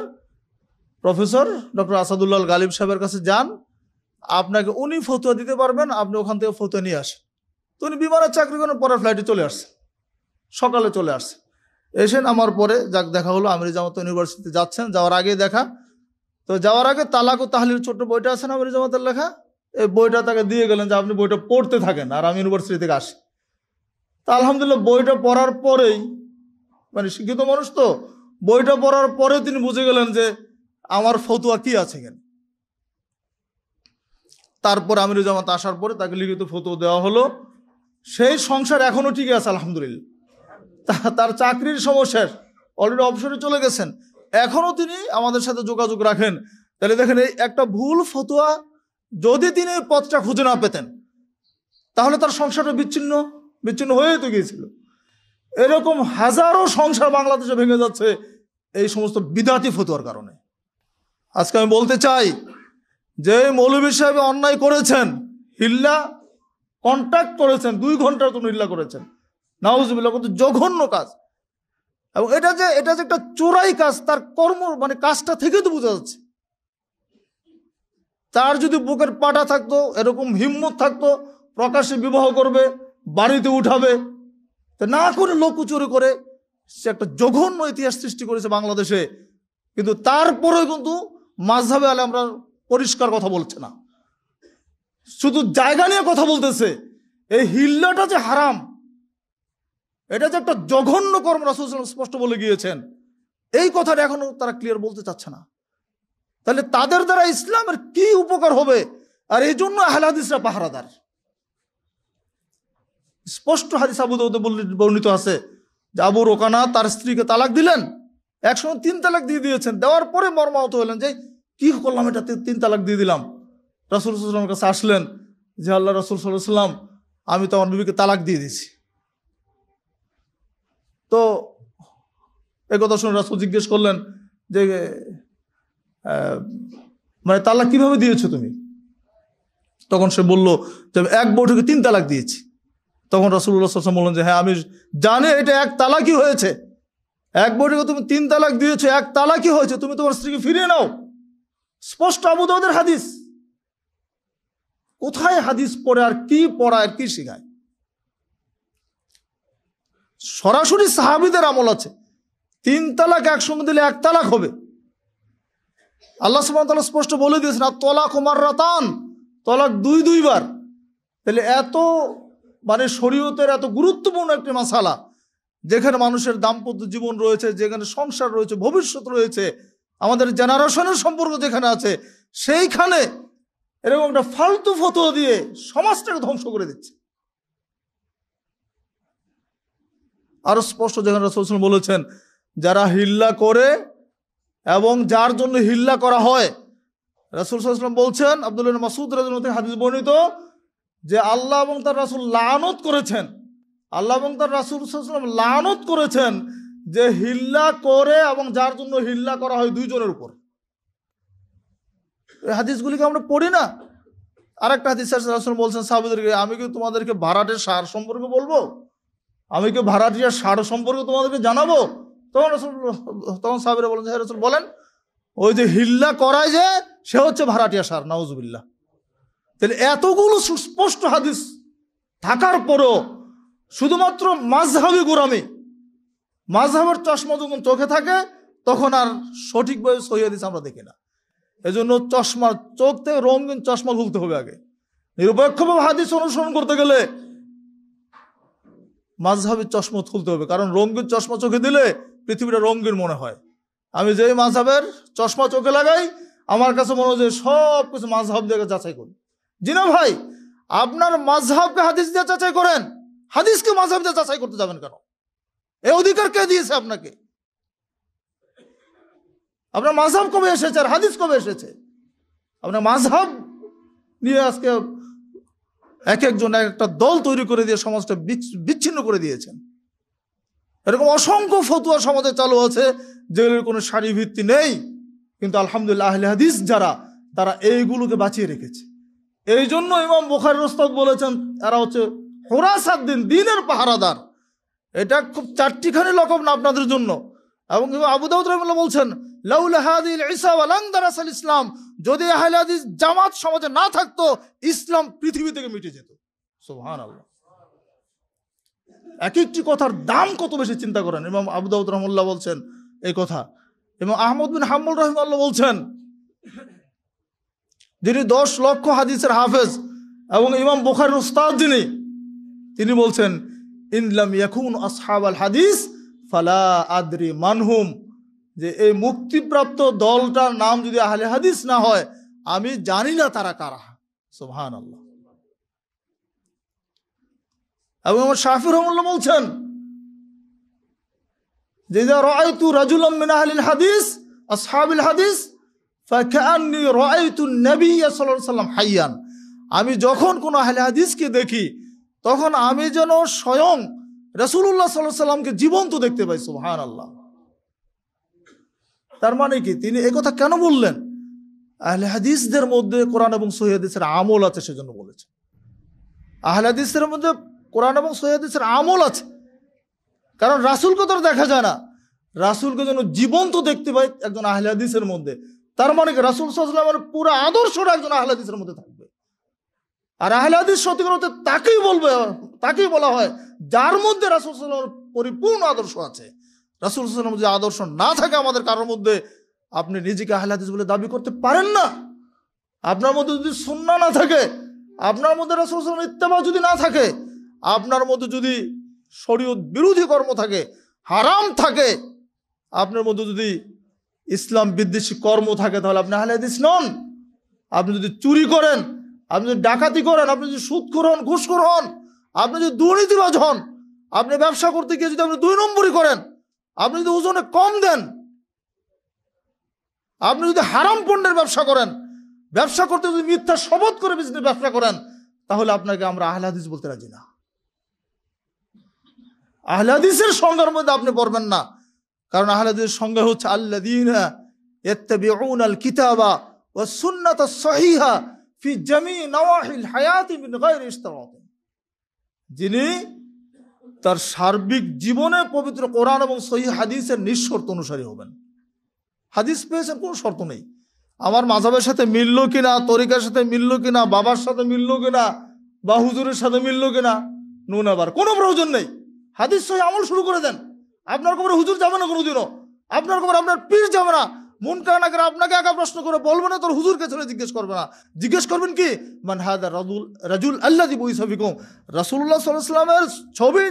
professor doctor Asadullah Ghalib সাহেবের কাছে যান, আপনাকে উনি ফতোয়া দিতে পারবেন, আপনি ওখান থেকে ফতোয়া নিয়ে আসেন। তো উনি বিমানের চাকরি করেন, পরের ফ্লাইটে চলে আসছে, সকালে চলে আসছে, এসে আমার পরে যাক দেখা হলো, আমির জামাত ইউনিভার্সিটিতে যাচ্ছেন, যাওয়ার আগে দেখা। তো যাওয়ার আগে তালাক ও তাহলিল ছোট্ট বইটা আছে না আমির জামাতের লেখা, এই বইটা তাকে দিয়ে গেলেন যে আপনি বইটা পড়তে থাকেন, আর আমি ইউনিভার্সিটি থেকে আসি। তা আলহামদুলিল্লাহ বইটা পড়ার পরেই, শিক্ষিত মানুষ তো, বইটা পড়ার পরে তিনি বুঝে গেলেন যে আমার ফতোয়া কি আছে কেন। তারপর আমির জামাত আসার পরে তাকে লিখিত ফতোয়া দেওয়া হলো, সেই সংসার এখনো ঠিক আছে আলহামদুলিল্লাহ। তার চাকরির সমস্যা, অলরেডি অবসরে চলে গেছেন, এখনো তিনি আমাদের সাথে যোগাযোগ রাখেন। তাহলে দেখেন, এই একটা ভুল ফতোয়া যদি তিনি এই পথটা খুঁজে না পেতেন তাহলে তার সংসারটা বিচ্ছিন্ন হয়ে তো গিয়েছিল। এরকম হাজারো সংসার বাংলাদেশে ভেঙে যাচ্ছে এই সমস্ত বিদাতি ফতোয়ার কারণে। আজকে আমি বলতে চাই যে মৌলভী সাহেব অন্যায় করেছেন, হিল্লা কন্ট্যাক্ট করেছেন, 2 ঘন্টার জন্য হিল্লা করেছেন, নাউজুবিল্লাহ, কত জঘন্য কাজ। এবং এটা যে একটা চোরাই কাজ, তার কর্ম মানে কাজটা থেকে তো বোঝা যাচ্ছে। তার যদি বুকের পাটা থাকতো, এরকম হিম্মত থাকতো, প্রকাশ্যে বিবাহ করবে, বাড়িতে উঠাবে, তা না করে লোকচুরি করে সে একটা জঘন্য ইতিহাস সৃষ্টি করেছে বাংলাদেশে। কিন্তু তারপরেও কিন্তু মাযহাবে আলেমরা পরিষ্কার কথা বলছে না, শুধু জায়গা নিয়ে কথা বলতেছে। এই হিল্লাটা যে হারাম, এটা যে একটা জঘন্য কর্ম, রাসূল সাল্লাল্লাহু আলাইহি ওয়াসাল্লাম স্পষ্ট বলে গিয়েছেন, এই কথাটা এখনো তারা ক্লিয়ার বলতে চাচ্ছে না। তাহলে তাদের দ্বারা ইসলামের কি উপকার হবে? আর এই জন্য আহলে হাদিসরা পাহারাদার। স্পষ্ট হাদিস আবু দাউদে বর্ণিত আছে যে আবু রোকানা তার স্ত্রীকে তালাক দিলেন, একসঙ্গে 3 তালাক দিয়ে দিয়েছেন। দেওয়ার পরে মর্মাহত হলেন যে কি করলাম, এটা 3 তালাক দিয়ে দিলাম। রাসূল সাল্লাল্লাহু আলাইহি ওয়াসাল্লামের কাছে আসলেন যে আল্লাহ রাসূল সাল্লাল্লাহু আলাইহি ওয়াসাল্লাম, আমি তো আমার বিবিকে তালাক দিয়ে দিয়েছি। তো একথা শুনে রাসূল জিজ্ঞেস করলেন যে মানে তালাক কিভাবে দিয়েছো তুমি? তখন সে বলল যে এক বৈঠকে 3 তালাক দিয়েছি। তখন রাসূলুল্লাহ সাল্লাল্লাহু আলাইহি ওয়াসাল্লাম বললেন যে হ্যাঁ, আমি জানি এটা 1 তালাকই হয়েছে। এক বৈঠকে তুমি 3 তালাক দিয়েছো, 1 তালাকই হয়েছে, তুমি তোমার স্ত্রীকে ফিরিয়ে নাও। স্পষ্ট আবু দাউদের হাদিস। কোথায় হাদিস পড়ে আর কি পড়ায় আর কি শেখায়? সরাসরি সাহাবীদের আমল আছে, 3 তালাক একসঙ্গে দিলে 1 তালাক হবে। আল্লাহ সুবহানাহু ওয়া তাআলা স্পষ্ট বলে দিয়েছেন আত-তালাকু মাররাতান, তালাক 2 বার। তাহলে এত মানে শরীয়তের এত গুরুত্বপূর্ণ একটি মাসালা, যেখানে মানুষের দাম্পত্য জীবন রয়েছে, যেখানে সংসার রয়েছে, ভবিষ্যৎ রয়েছে, আমাদের জেনারেশনের সম্পর্ক যেখানে আছে, সেইখানে এরকম একটা ফালতু ফতোয়া দিয়ে সমাজটাকে ধ্বংস করে দিচ্ছে। আরো স্পষ্ট যেখানে রাসূল সাল্লাল্লাহু আলাইহি ওয়াসাল্লাম বলেছেন, যারা হিল্লা করে এবং যার জন্য হিল্লা করা হয়, রাসূল সাল্লাল্লাহু আলাইহি ওয়াসাল্লাম বলছেন, আব্দুল্লাহ ইবনে মাসউদ রাদিয়াল্লাহু আনহু হাদিস বর্ণিত, যে আল্লাহ এবং তার রাসূল লানত করেছেন, আল্লাহ এবং তার রাসূল সাল্লাল্লাহু আলাইহি ওয়াসাল্লাম লানত করেছেন যে হিল্লা করে এবং যার জন্য হিল্লা করা হয় 2 জনের উপর। এই হাদিসগুলিকে আমরা পড়ি না। আরেকটা হাদিস রাসূল বলছেন সাহাবীদেরকে, আমি কি তোমাদেরকে ভাড়াটের সার সম্পর্কে বলবো? আমি কি ভাড়াটিয়ার সার সম্পর্কে তোমাদেরকে জানাবো? তখন সাহাবীরা বলেন, হে রাসূল বলেন। ওই যে হিল্লা করায় যে সে হচ্ছে ভাড়াটিয়া সার, নাউজুবিল্লাহ। তাহলে এতগুলো সুস্পষ্ট হাদিস থাকার পরও শুধুমাত্র মাযহাবি গোরামি, মাযহাবের চশমা যখন চোখে থাকে তখন আর সঠিকভাবে সহিহ হাদিস আমরা দেখি না। এজন্য চশমার চোখ থেকে রঙিন চশমা খুলতে হবে আগে। নিরপেক্ষভাবে হাদিস অনুসরণ করতে গেলে মাযহাবি চশমা খুলতে হবে, কারণ রঙিন চশমা চোখে দিলে পৃথিবীটা রঙিন মনে হয়। আমি যেই মাযহাবের চশমা চোখে লাগাই, আমার কাছে মনে হয় যে সব কিছু মাযহাব দিয়ে যাচাই করি। জি না ভাই, আপনার মাযহাবকে হাদিস দিয়ে যাচাই করেন, হাদিসকে মাযহাব দিয়ে যাচাই করতে যাবেন কেন? এই অধিকার কে দিয়েছে আপনাকে? আপনার মাযহাব কবে এসেছে আর হাদিস কবে এসেছে? আপনার মাযহাব নিয়ে আজকে এক একজন এক একটা দল তৈরি করে দিয়ে সমাজটা বিচ্ছিন্ন করে দিয়েছেন। এরকম অসংখ্য ফতোয়া সমাজে চালু আছে যেগুলোর কোনো সারি ভিত্তি নেই, কিন্তু আলহামদুলিল্লাহ আহলে হাদিস যারা, তারা এইগুলোকে বাঁচিয়ে রেখেছে। এই জন্য ইমাম বুখারী ওস্তাদ বলেছেন এরা হচ্ছে হুরাসাদ দিন, দিনের পাহারাদার। এটা খুব 4টিখানি লকব না আপনাদের জন্য। এবং আবু দাউদ রাহিমাহুল্লাহ বলছেন, লাউলা হাদিল ইসাওয়া লান দারাসাল ইসলাম, যদি আহলে হাদিস জামাত সমাজে না থাকতো ইসলাম পৃথিবী থেকে মিটে যেত। সুবহানাল্লাহ। এক একটি কথার দাম কত বেশি চিন্তা করেন। ইমাম আবু দাউদ রাহিমাহুল্লাহ বলছেন এই কথা। এবং আহমদ বিন হাম্বল রাহিমাহুল্লাহ বলছেন, যিনি 10 লক্ষ হাদিসের হাফেজ এবং ইমাম বুখারীর উস্তাদ যিনি, তিনি বলছেন, ইন লাম ইয়াকুন আসহাবাল হাদিস ফালা আদরি মানহুম, যে এই মুক্তিপ্রাপ্ত দলটার নাম যদি আহলে হাদিস না হয়, আমি জানি না তারা কারা। সুবহানাল্লাহ। এবং ইমাম শাফিঈ রাহিমাহুল্লাহ বলছেন যে ইযা রাআইতু রাজুলাম মিন আহলিল হাদিস আসহাবিল হাদিস ফাকান্নি রাআইতু নবিয়্য সাল্লাল্লাহু আলাইহি ওয়াসাল্লাম হাইয়ান, আমি যখন কোনো আহলে হাদিসকে দেখি তখন আমি যেন স্বয়ং রাসূলুল্লাহ সাল্লাল্লাহু আলাইহি ওয়াসাল্লামকে জীবন্ত দেখতে পাই। সুবহানাল্লাহ। তার মানে কি, তিনি একথা কেন বললেন? আহলে হাদিসদের মধ্যে কোরআন এবং সহিহ হাদিসের আমল আছে, সেজন্য বলেছেন। আহলে হাদিসের মধ্যে কোরআন এবং সহিহ হাদিসের আমল আছে, কারণ রাসূলকে তো দেখা যায় না। রাসূলকে যেন জীবন্ত দেখতে পাই একজন আহলে হাদিসের মধ্যে, তার মানে কি রাসূল সাল্লাল্লাহু আলাইহি ওয়াসাল্লামের পুরো আদর্শটা একজন আহলে হাদিসের মধ্যে থাকবে। আর আহলে হাদিস সত্যিকার অর্থে তাকেই বলা হয় যার মধ্যে রাসূল সাল্লাল্লাহু আলাইহি ওয়াসাল্লামের পরিপূর্ণ আদর্শ আছে। রাসূল সাল্লাল্লাহু আলাইহি ওয়াসাল্লামের যে আদর্শ না থাকে আমাদের কারোর মধ্যে, আপনি নিজেকে আহলে হাদিস বলে দাবি করতে পারেন না। আপনার মধ্যে যদি সুন্নাহ না থাকে, আপনার মধ্যে রাসূল সাল্লাল্লাহু আলাইহি ওয়াসাল্লামের ইত্তেবা যদি না থাকে, আপনার মধ্যে যদি শরীয়ত বিরোধী কর্ম থাকে, হারাম থাকে, আপনার মধ্যে যদি ইসলাম বিদ্বেষী কর্ম থাকে, তাহলে আপনি আহলে হাদিস নন। আপনি যদি চুরি করেন, আপনি যদি ডাকাতি করেন, আপনি যদি সুদখোর হন, ঘুষখোর হন, আপনি যদি দুর্নীতিবাজ হন, আপনি ব্যবসা করতে গিয়ে যদি আপনি 2 নম্বরই করেন, আপনি যদি ওজনে কম দেন, আপনি যদি হারাম পণ্যের ব্যবসা করেন, ব্যবসা করতে যদি মিথ্যা শপথ করে বিজনেস ব্যবসা করেন, তাহলে আপনাকে আমরা আহলে হাদিস বলতে রাজি না। আহলে হাদিসের সংজ্ঞার মধ্যে আপনি পড়বেন না, কারণ আহলে হাদিসের সংজ্ঞা হচ্ছে আল্লাযীনা ইয়াত্তাবিউনাল কিতাবা ওয়াস সুন্নাতাস সহিহা ফি জামি নওয়াহিল হায়াতি মিন গায়রি ইশতিরাত, যিনি তার সার্বিক জীবনে পবিত্র কোরআন এবং সহিহ হাদিসের নিঃশর্ত অনুসারী হবেন। হাদিস পেয়েছেন, কোনো শর্ত নেই। আমার মাযহাবের সাথে মিললো কিনা, তরিকার সাথে মিললো কিনা, বাবার সাথে মিললো কিনা, বা হুজুরের সাথে মিললো কিনা, নুন আবার কোনো প্রয়োজন নেই। হাদিস সহি আমল শুরু করে দেন। আপনার কবরে হুজুর যাবে না কোনোদিনও, আপনার কবরে আপনার পীর যাবে না। মুনকার নাকির আপনাকে একা প্রশ্ন করে বলবে না, তোর হুজুরকে ছেড়ে জিজ্ঞেস করবে না। জিজ্ঞেস করবেন কি, মান হাদা রাজুল আল্লাযী বুইসা ফিকুম, রাসূলুল্লাহ সাল্লাল্লাহু আলাইহি ওয়াসাল্লামের ছবি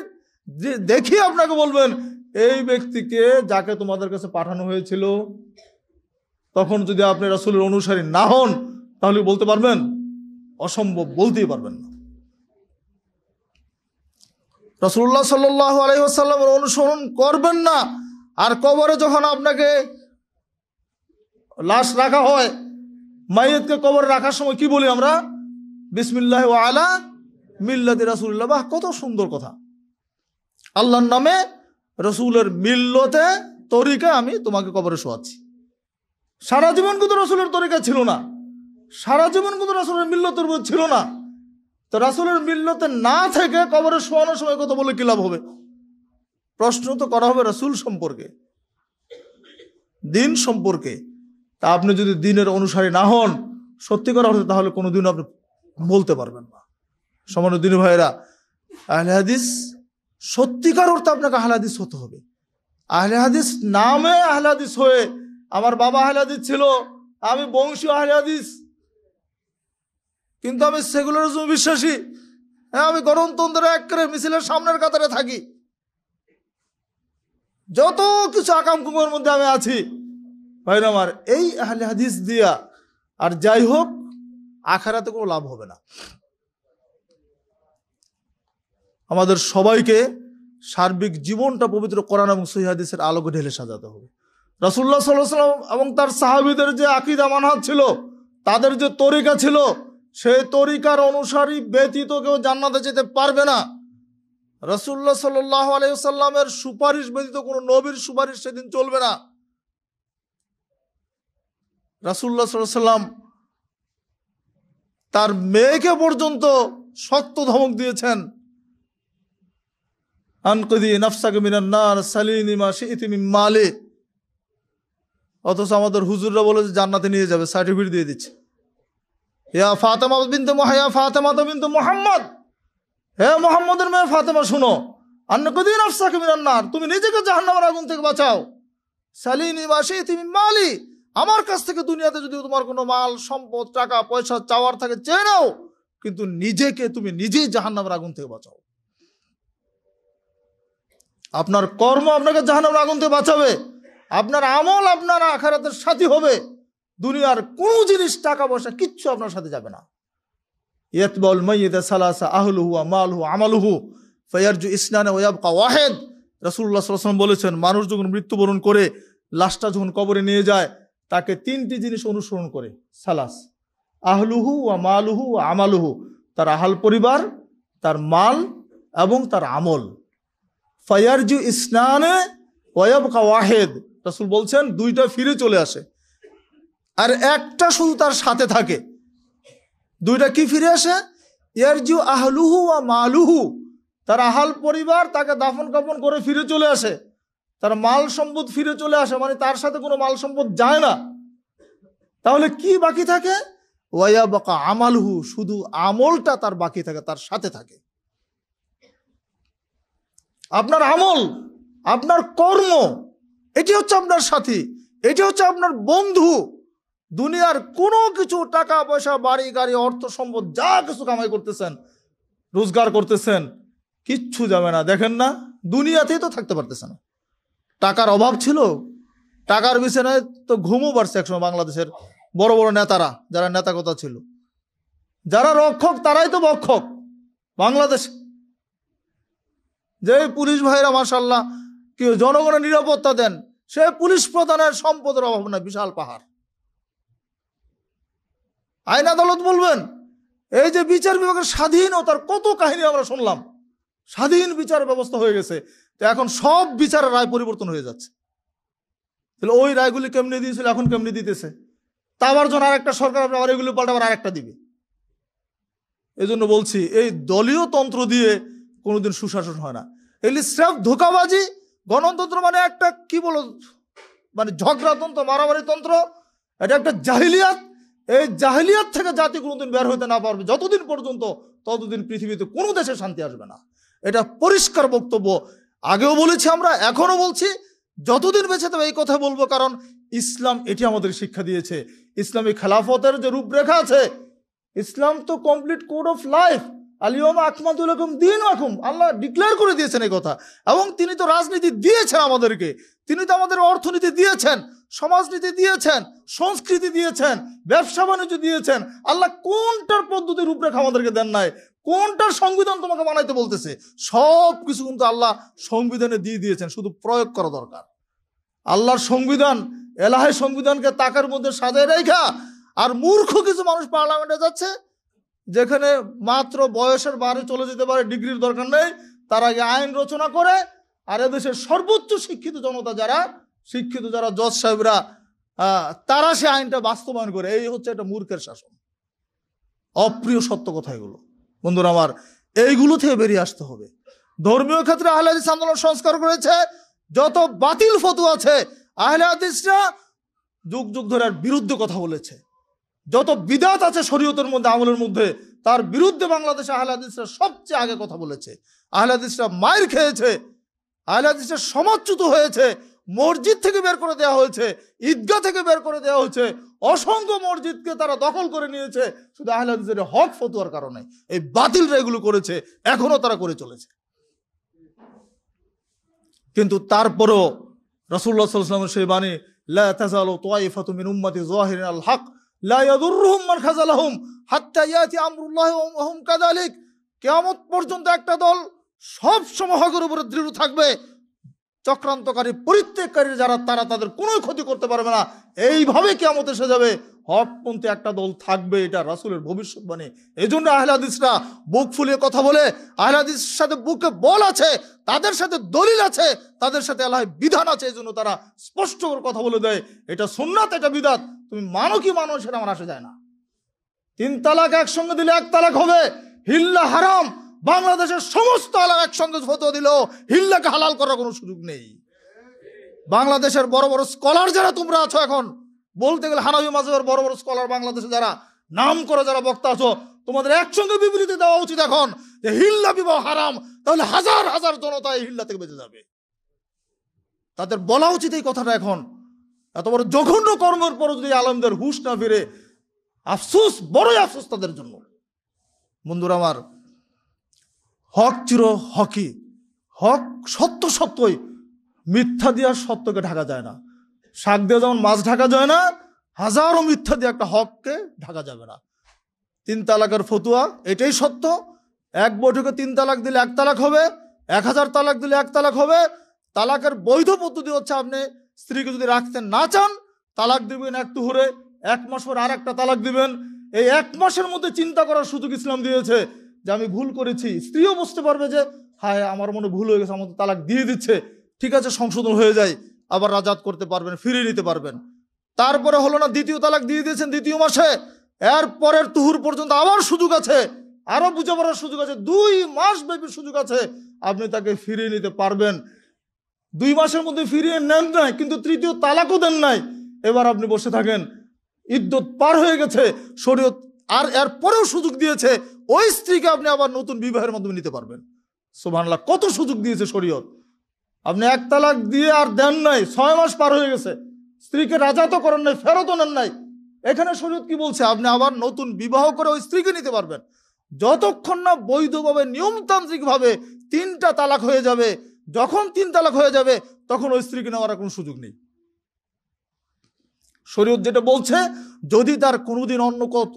দেখিয়ে আপনাকে বলবেন, এই ব্যক্তিকে যাকে তোমাদের কাছে পাঠানো হয়েছিল। তখন যদি আপনি রাসূলের অনুসারী না হন, তাহলে বলতে পারবেন? অসম্ভব, বলতেই পারবেন না। রাসূলুল্লাহ সাল্লাল্লাহু আলাইহি ওয়াসাল্লামের অনুসরণ করবেন না। আর কবরে যখন আপনাকে লাশ রাখা হয়, মাইয়াতকে কবরে রাখার সময় কি বলি আমরা? বিসমিল্লাহ ওয়া আলা মিল্লাতি রাসূলিল্লাহ। বাহ, কত সুন্দর কথা। আল্লাহর নামে, রাসূলের মিল্লতে তরিকা আমি তোমাকে কবরে শোয়াচ্ছি। সারা জীবন কিন্তু রাসূলের তরিকা ছিল না, সারা জীবন কিন্তু রাসূলের মিল্লতের উপর ছিল না। তো রাসূলের মিল্লতে না থেকে কবরে শোয়ানোর সময় কথা বলে কি লাভ হবে? প্রশ্ন তো করা হবে রাসূল সম্পর্কে, দিন সম্পর্কে। তা আপনি যদি দিনের অনুসারী না হন সত্যিকার অর্থে, তাহলে কোনোদিন আপনি বলতে পারবেন না। সম্মানিত দিনী ভাইয়েরা, আহলে হাদিস সত্যিকার অর্থে আপনাকে আহলে হাদিস হতে হবে। আহলে হাদিস নামে আহলে হাদিস হয়ে, আমার বাবা আহলে হাদিস ছিল, আমি বংশীয় আহলে হাদিস, কিন্তু আমি সেকুলারিজমে বিশ্বাসী। হ্যাঁ, আমি গণতন্ত্রের একেবারে মিছিলের সামনের কাতারে থাকি, যত কিছু আকাম কুমের মধ্যে আমি আছি। ভাইরা আমার, এই আহলে হাদিস দিয়া আর যাই হোক, আখিরাতে কোনো লাভ হবে না। আমাদের সবাইকে সার্বিক জীবনটা পবিত্র কোরআন এবং সহিহ হাদিসের আলোকে ঢেলে সাজাতে হবে। রাসূলুল্লাহ সাল্লাল্লাহু আলাইহি ওয়াসাল্লাম এবং তার সাহাবীদের যে আকীদা মানহাজ ছিল, তাদের যে তরিকা ছিল, সেই তরিকার অনুসারী ব্যতীত কেউ জান্নাতে যেতে পারবে না। রাসূলুল্লাহ সাল্লাল্লাহু আলাইহি ওয়াসাল্লামের সুপারিশ ব্যতীত কোনো নবীর সুপারিশ সেদিন চলবে না। রাসূলুল্লাহ সাল্লাল্লাহু আলাইহি ওয়াসাল্লাম তার মেয়েকে পর্যন্ত শক্ত ধমক দিয়েছেন, আনকিদি নাফসাকা মিনান নার সালিনি মা শি'তি মিন মালি। অথচ আমাদের হুজুররা বলে যে জান্নাতে নিয়ে যাবে, সার্টিফিকেট দিয়ে দিচ্ছে। ইয়া ফাতেমা বিনতে মুহাম্মদ, হে মুহাম্মদের মেয়ে ফাতেমা, শুনো, আনকিদি নাফসাকা মিনান নার, তুমি নিজেকে জাহান্নামের আগুন থেকে বাঁচাও। সালিনি মা শি'তি মিন মালি, আমার কাছ থেকে দুনিয়াতে যদি তোমার কোনো মাল সম্পদ টাকা পয়সা চাওয়ার থাকে চেয়ে নাও, কিন্তু নিজেকে তুমি নিজেই জাহান্নামের আগুন থেকে বাঁচাও। আপনার কর্ম আপনাকে জাহান্নামের আগুন থেকে বাঁচাবে, আপনার আমল আপনার আখিরাতের সাথী হবে। দুনিয়ার কোনো জিনিস, টাকা পয়সা কিচ্ছু আপনার সাথে যাবে না। ইয়াতবাউল মাইয়িতা সালাসা আহলুহু ওয়া মালুহু আমালুহু ফায়ারজু ইসনানা ওয়া ইয়াবকা ওয়াহিদ। রাসূলুল্লাহ সাল্লাল্লাহু আলাইহি ওয়াসাল্লাম বলেছেন, মানুষ যখন মৃত্যুবরণ করে, লাশটা যখন কবরে নিয়ে যায়, তাকে 3টি জিনিস অনুসরণ করে। সালাস, আহলুহু ওয়া মালুহু ওয়া আমালুহু, তার আহাল পরিবার, তার মাল এবং তার আমল। ফায়ারজু ইসনানে ওয়া ইয়াবকা ওয়াহিদ, রাসূল বলছেন 2টা ফিরে চলে আসে, আর একটা শুধু তার সাথে থাকে। 2টা কি ফিরে আসে? ইয়ারজু আহলুহু ওয়া মালুহু, তার আহাল পরিবার তাকে দাফন কাফন করে ফিরে চলে আসে, তার মাল সম্পদ ফিরে চলে আসে, মানে তার সাথে কোনো মাল সম্পদ যায় না, তাহলে কি বাকি থাকে? ওয়া বাকা আমালহু, শুধু আমলটা তার বাকি থাকে, তার সাথে থাকে। আপনার আমল, আপনার কর্ম, এটি হচ্ছে আপনার সাথী, এটি হচ্ছে আপনার বন্ধু। দুনিয়ার কোনো কিছু, টাকা পয়সা, বাড়ি গাড়ি, অর্থ সম্পদ, যা কিছু কামাই করতেছেন, রোজগার করতেছেন, কিচ্ছু যাবে না। দেখেন না, দুনিয়াতেই তো থাকতে পারতেছে না। টাকার অভাব ছিল, টাকার বিছানায় তো ঘুমও পারছে একসময় বাংলাদেশের বড় বড় নেতারা, যারা নেতা কথা ছিল। যারা রক্ষক তারাই তো ভক্ষক বাংলাদেশ। যে পুলিশ ভাইরা মাশাআল্লাহ কি জনগণের নিরাপত্তা দেন, সে পুলিশ প্রধানের সম্পদের অভাব না, বিশাল পাহাড়। আইন আদালত বলবেন, এই যে বিচার বিভাগের স্বাধীনতার কত কাহিনী আমরা শুনলাম, স্বাধীন বিচার ব্যবস্থা হয়ে গেছে, তো এখন সব বিচারের রায় পরিবর্তন হয়ে যাচ্ছে। তাহলে ওই রায়গুলি কেমনি দিয়েছিল, এখন কেমনি দিতেছে, তা আবার যখন আরেকটা সরকার আবার এগুলি পাল্টাবার আরেকটা দিবে। এই জন্য বলছি, এই দলীয় তন্ত্র দিয়ে কোনোদিন সুশাসন হয় না। এগুলি স্রেফ ধোঁকাবাজি। গণতন্ত্র মানে একটা কি বলো, মানে ঝগড়াতন্ত্র, মারামারি তন্ত্র, এটা একটা জাহিলিয়াত। এই জাহিলিয়াত থেকে জাতি কোনোদিন বের হইতে না পারবে যতদিন পর্যন্ত, ততদিন পৃথিবীতে কোনো দেশে শান্তি আসবে না। এটা পরিষ্কার বক্তব্য, আগেও বলেছি আমরা, এখনো বলছি, যতদিন বেঁচে থাকবে এই কথা বলবো। কারণ ইসলাম এটি আমাদের শিক্ষা দিয়েছে। ইসলামী খেলাফতের যে রূপরেখা আছে, ইসলাম তো কমপ্লিট কোড অফ লাইফ। আলিয়মা আকমালতু লাকুম দীনাকুম, আল্লাহ ডিক্লেয়ার করে দিয়েছেন এই কথা। এবং তিনি তো রাজনীতি দিয়েছেন আমাদেরকে, তিনি তো আমাদের অর্থনীতি দিয়েছেন, সমাজনীতি দিয়েছেন, সংস্কৃতি দিয়েছেন, ব্যবসা বাণিজ্য দিয়েছেন। আল্লাহ কোনটার পদ্ধতি রূপরেখা আমাদেরকে দেন নাই? কোনটার সংবিধান তোমাকে বানাইতে বলতেছে? সব কিছু কিন্তু আল্লাহ সংবিধানে দিয়ে দিয়েছেন, শুধু প্রয়োগ করা দরকার। আল্লাহর সংবিধান, এলাহি সংবিধানকে তাকের মধ্যে সাজায় রেখা, আর মূর্খ কিছু মানুষ পার্লামেন্টে যাচ্ছে, যেখানে মাত্র বয়সের বারে চলে যেতে পারে, ডিগ্রির দরকার নেই, তারা আগে আইন রচনা করে। আর এদেশের সর্বোচ্চ শিক্ষিত জনতা যারা, শিক্ষিত যারা জজ সাহেবরা, তারা সে আইনটা বাস্তবায়ন করে। এই হচ্ছে একটা মূর্খের শাসন। অপ্রিয় সত্য কথা এগুলো বন্ধুরা আমার, এইগুলো থেকে বেরিয়ে আসতে হবে। ধর্মীয় ক্ষেত্রে আহলে হাদিস আন্দোলন সংস্কার করেছে। যত বাতিল ফতোয়া আছে, আহলে হাদিসরা যুগ যুগ ধরে বিরুদ্ধে কথা বলেছে। যত বিদাত আছে শরীয়তের মধ্যে, আমলের মধ্যে, তার বিরুদ্ধে বাংলাদেশে আহলে হাদিসরা সবচেয়ে আগে কথা বলেছে। আহলে হাদিসরা মাইর খেয়েছে, আহলে হাদিসরা সমাজচ্যুত হয়েছে, মসজিদ থেকে বের করে দেওয়া হয়েছে, ঈদগাহ থেকে বের করে দেওয়া হয়েছে, অসংখ্য মসজিদকে তারা দখল করে নিয়েছে, শুধু আহলে হাদিসের হক ফতোয়ার কারণে। এই বাতিলরা এগুলো করেছে, এখনো তারা করে চলেছে। কিন্তু তারপরও রাসূলুল্লাহ সাল্লাল্লাহু আলাইহি ওয়াসাল্লামের সেই বাণী, লা তাযালু তায়ফাতু মিন উম্মতি যাহিরিন আল হক লা ইয়াদুররুহুম মান খাযালাহুম হাত্তা ইয়াতি আমরুল্লাহি ওয়া হুম কাযালিক। কিয়ামত পর্যন্ত একটা দল সব সময় হকের উপরে দৃঢ় থাকবে। চক্রান্তকারী, পরিত্যাগকারী যারা, তারা তাদের কোনো ক্ষতি করতে পারবে না। এইভাবে কিয়ামত এসে যাবে, হকপন্থী একটা দল থাকবে, এটা রাসূলের ভবিষ্যৎবাণী। এই জন্য আহলে হাদিসরা বুক ফুলিয়ে কথা বলে। আহলে হাদিসের সাথে বুকে বল আছে, তাদের সাথে দলিল আছে, তাদের সাথে আল্লাহর বিধান আছে। এই জন্য তারা স্পষ্ট করে কথা বলে দেয়, এটা সুন্নাত, এটা বিদাত, তুমি মানো কি মানো সেটা আমার আসে যায় না। 3 তালাক একসঙ্গে দিলে 1 তালাক হবে, হিল্লা হারাম। বাংলাদেশের সমস্ত আলেম একসঙ্গে ফতোয়া দিল, হিল্লাকে হালাল করার কোনো সুযোগ নেই। বাংলাদেশের বড় বড় স্কলার যারা তোমরা আছো, এখন বলতে গেলে হানাফি মাযহাবের বড় বড় স্কলার বাংলাদেশে যারা নাম করে, যারা বক্তা আছো, তোমাদের একসঙ্গে বিবৃতি দেওয়া উচিত এখন যে হিল্লা বিবাহ হারাম। তাহলে হাজার হাজার জনতা এই হিল্লা থেকে বেঁচে যাবে। তাদের বলা উচিত এই কথাটা এখন। এত বড় জঘন্য কর্মের পর যদি আলেমদের হুঁশ না ফিরে, আফসোস, বড়ই আফসোস তাদের জন্য। বন্ধুরা আমার, হক চির হকই, হক সত্য সত্যই, মিথ্যা দিয়ে সত্যকে ঢাকা যায় না। শাক দিয়ে যেমন মাছ ঢাকা যায় না, হাজারো মিথ্যা দিয়ে একটা হককে ঢাকা যাবে না। 3 তালাকের ফতুয়া এটাই সত্য। 1 বৈঠকে 3 তালাক দিলে 1 তালাক হবে, 1000 তালাক দিলে 1 তালাক হবে। তালাকের বৈধ পদ্ধতি হচ্ছে, আপনি স্ত্রীকে যদি রাখতে না চান, তালাক দিবেন 1 তুহুরে, 1 মাস পর আর একটা তালাক দিবেন। এই 1 মাসের মধ্যে চিন্তা করার সুযোগ ইসলাম দিয়েছে যে আমি ভুল করেছি। স্ত্রীও বুঝতে পারবে যে হায়, আমার মনে ভুল হয়ে গেছে, আমাদের তালাক দিয়ে দিচ্ছে, ঠিক আছে, সংশোধন হয়ে যায়, আবার রাজাত করতে পারবেন, ফিরিয়ে নিতে পারবেন। তারপরে হলো না, 2য় তালাক দিয়ে দিয়েছেন 2য় মাসে, এর পরের তুহুর পর্যন্ত আবার সুযোগ আছে, আরো বুঝে পড়ার সুযোগ আছে, 2 মাস ব্যাপী সুযোগ আছে, আপনি তাকে ফিরিয়ে নিতে পারবেন। 2 মাসের মধ্যে ফিরিয়ে নেন নাই, কিন্তু তৃতীয় তালাকও দেন নাই। এবার আপনি বসে থাকেন, ইদ্যত পার হয়ে গেছে, শরীয়ত আর এর পরেও সুযোগ দিয়েছে ওই স্ত্রীকে আপনি আবার নতুন বিবাহের মাধ্যমে নিতে পারবেন। সুবহানাল্লাহ, কত সুযোগ দিয়েছে শরীয়ত। আপনি 1 তালাক দিয়ে আর দেন নাই, 6 মাস পার হয়ে গেছে, স্ত্রীকে রাজা তো করেন নাই, ফেরতও নেন নাই। এখানে শরীয়ত কি বলছে? আপনি আবার নতুন বিবাহ করে ওই স্ত্রীকে নিতে পারবেন, যতক্ষণ না বৈধভাবে নিয়মতান্ত্রিকভাবে 3টা তালাক হয়ে যাবে। যখন 3 তালাক হয়ে যাবে তখন ওই স্ত্রীকে নেওয়ার কোনো সুযোগ নেই। শরীয়ত যেটা বলছে, যদি তার কোনোদিন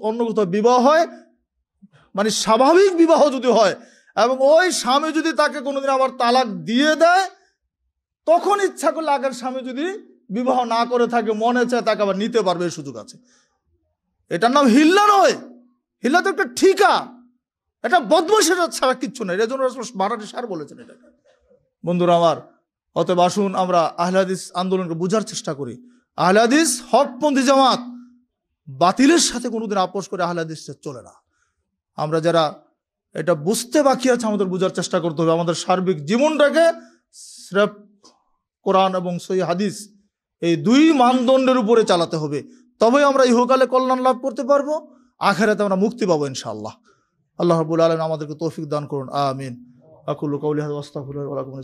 অন্য কোথাও বিবাহ হয়, মানে স্বাভাবিক বিবাহ যদি হয়, এবং ওই স্বামী যদি তাকে কোনোদিন আবার তালাক দিয়ে দেয়, তখন ইচ্ছা করলে আগের স্বামী যদি বিবাহ না করে থাকে, মনে চায় তাকে আবার নিতে পারবে, এই সুযোগ আছে। এটার নাম হিল্লা নয়, হিল্লা তো একটা ঠিকা, এটা বদমাশের ছাড়া কিচ্ছু নয়। এর জন্য মারাঠি সার বলেছেন এটা। বন্ধুরা আমার, অতএব আসুন আমরা আহলে হাদিস আন্দোলনকে বোঝার চেষ্টা করি। আহলে হাদিস হকপন্থী জামাত বাতিলের সাথে কোনোদিন আপোষ করে আহলে হাদিস চলে না। আমরা যারা এটা বুঝতে বাকি আছে, আমাদের বোঝার চেষ্টা করতে হবে। আমাদের সার্বিক জীবনটাকে স্রেফ কোরআন এবং সহিহ হাদিস এই 2 মানদণ্ডের উপরে চালাতে হবে, তবেই আমরা ইহকালে কল্যাণ লাভ করতে পারবো, আখিরাতে আমরা মুক্তি পাবো ইনশাআল্লাহ। আল্লাহ রাব্বুল আলামিন আমাদেরকে তৌফিক দান করুন, আমিন। আকুলু কাউলি হাযা ওয়া আস্তাগফিরুল্লাহ ওয়া লাকুম।